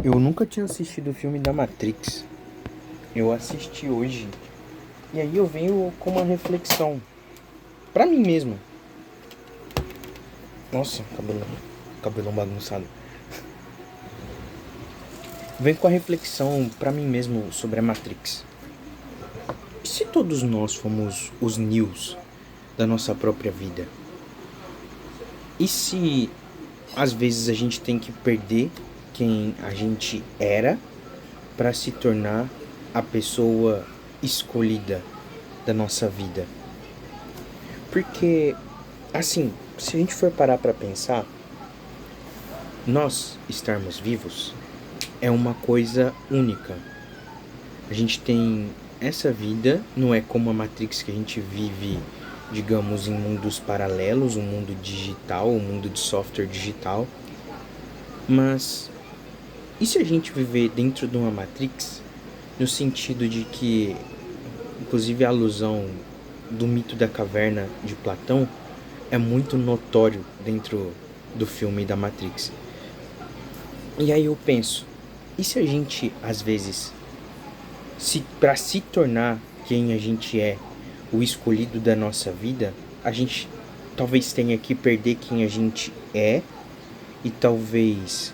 Eu nunca tinha assistido o filme da Matrix. Eu assisti hoje. E aí eu venho com uma reflexão. Pra mim mesmo. Nossa, cabelão bagunçado. Venho com a reflexão pra mim mesmo sobre a Matrix. E se todos nós fomos os Neos da nossa própria vida? E se às vezes a gente tem que perder quem a gente era para se tornar a pessoa escolhida da nossa vida? Porque, assim, se a gente for parar para pensar, nós estarmos vivos é uma coisa única. A gente tem essa vida, não é como a Matrix que a gente vive, digamos, em mundos paralelos, um mundo digital, um mundo de software digital. Mas e se a gente viver dentro de uma Matrix, no sentido de que, inclusive a alusão do mito da caverna de Platão é muito notório dentro do filme da Matrix. E aí eu penso, e se a gente, às vezes, para se tornar quem a gente é, o escolhido da nossa vida, a gente talvez tenha que perder quem a gente é e talvez,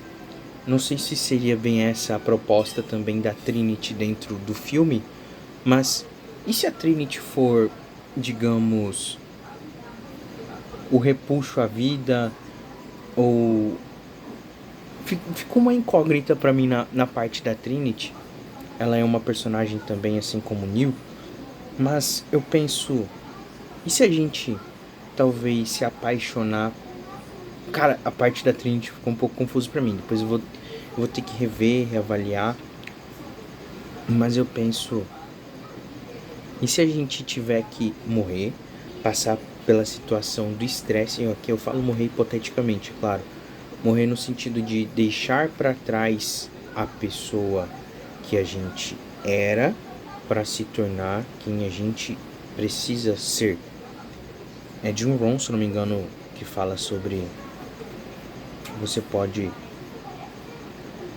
não sei se seria bem essa a proposta também da Trinity dentro do filme, mas e se a Trinity for, digamos, o repuxo à vida, ou ficou uma incógnita pra mim na parte da Trinity. Ela é uma personagem também, assim como Neo, mas eu penso, e se a gente talvez se apaixonar? Cara, a parte da Trinity ficou um pouco confuso pra mim, depois eu vou ter que rever, reavaliar, mas eu penso, e se a gente tiver que morrer, passar pela situação do estresse, aqui eu falo morrer hipoteticamente, claro, morrer no sentido de deixar para trás a pessoa que a gente era para se tornar quem a gente precisa ser. É Jim Rohn, se não me engano, que fala sobre você pode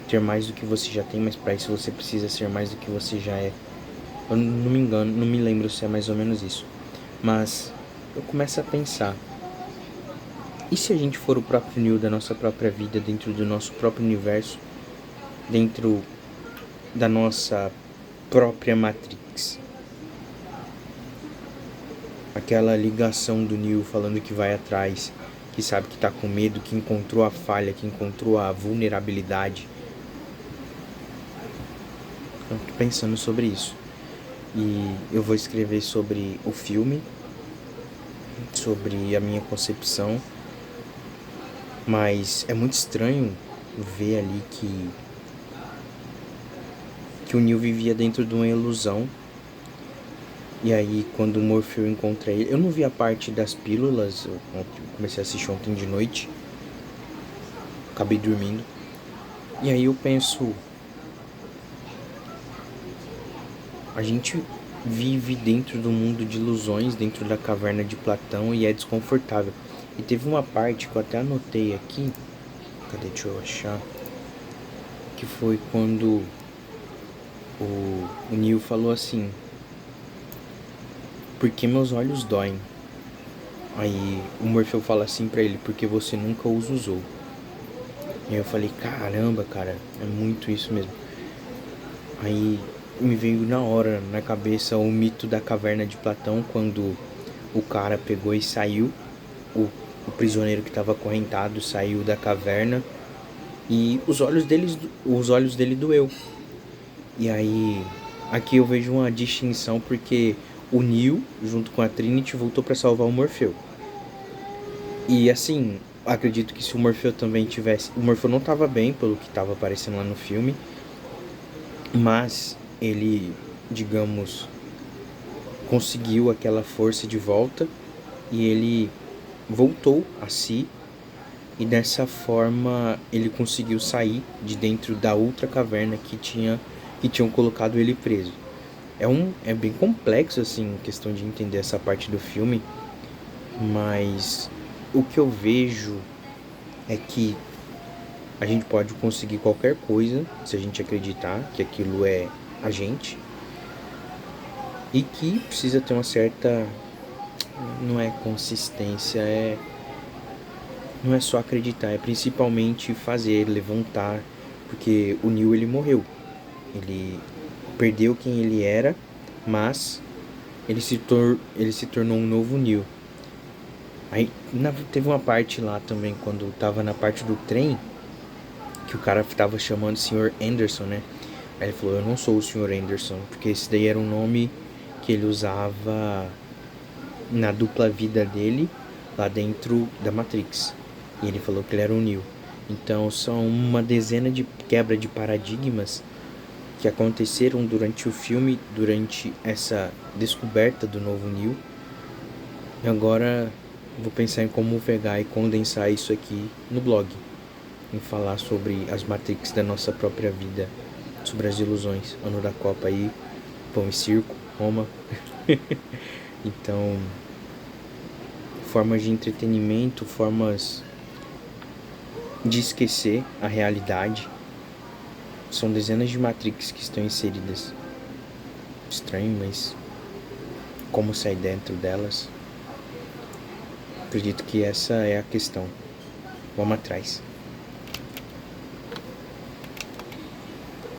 ter mais do que você já tem, mas para isso você precisa ser mais do que você já é. Eu não me engano, não me lembro se é mais ou menos isso. Mas eu começo a pensar, e se a gente for o próprio Neo da nossa própria vida, dentro do nosso próprio universo, dentro da nossa própria Matrix? Aquela ligação do Neo falando que vai atrás, que sabe que tá com medo, que encontrou a falha, que encontrou a vulnerabilidade. Eu tô pensando sobre isso. E eu vou escrever sobre o filme, sobre a minha concepção, mas é muito estranho ver ali que o Neo vivia dentro de uma ilusão. E aí quando o Morpheu encontra ele, eu não vi a parte das pílulas, eu comecei a assistir ontem de noite, acabei dormindo. E aí eu penso, a gente vive dentro do mundo de ilusões, dentro da caverna de Platão, e é desconfortável. E teve uma parte que eu até anotei aqui, cadê, deixa eu achar, que foi quando o Neo falou assim, porque meus olhos doem. Aí o Morpheu fala assim pra ele, porque você nunca os usou. E aí eu falei, caramba, cara, é muito isso mesmo. Aí me veio na hora na cabeça o mito da caverna de Platão, quando o cara pegou e saiu, o prisioneiro que estava acorrentado saiu da caverna e os olhos dele doeu. E aí aqui eu vejo uma distinção, porque o Neo, junto com a Trinity, voltou para salvar o Morpheu. E assim, acredito que se o Morpheu também tivesse... O Morpheu não estava bem, pelo que estava aparecendo lá no filme, mas ele, digamos, conseguiu aquela força de volta e ele voltou a si, e dessa forma ele conseguiu sair de dentro da outra caverna que tinham colocado ele preso. É bem complexo, assim, questão de entender essa parte do filme, mas o que eu vejo é que A gente pode conseguir qualquer coisa se a gente acreditar que aquilo é a gente. E que precisa ter uma certa. Não é consistência, não é só acreditar, é principalmente fazer, levantar. Porque o Neo ele morreu. Ele perdeu quem ele era, mas ele se tornou um novo Neo. Aí teve uma parte lá também, quando tava na parte do trem, que o cara tava chamando o Sr. Anderson, né? Aí ele falou, eu não sou o Sr. Anderson, porque esse daí era um nome que ele usava na dupla vida dele, lá dentro da Matrix. E ele falou que ele era o Neo. Então são uma dezena de quebra de paradigmas que aconteceram durante o filme, durante essa descoberta do novo Neo. E agora vou pensar em como pegar e condensar isso aqui no blog, em falar sobre as Matrix da nossa própria vida, sobre as ilusões, ano da Copa aí, pão e circo, Roma. Então, formas de entretenimento, formas de esquecer a realidade. São dezenas de Matrix que estão inseridas. Estranho, mas como sair dentro delas? Acredito que essa é a questão. Vamos atrás.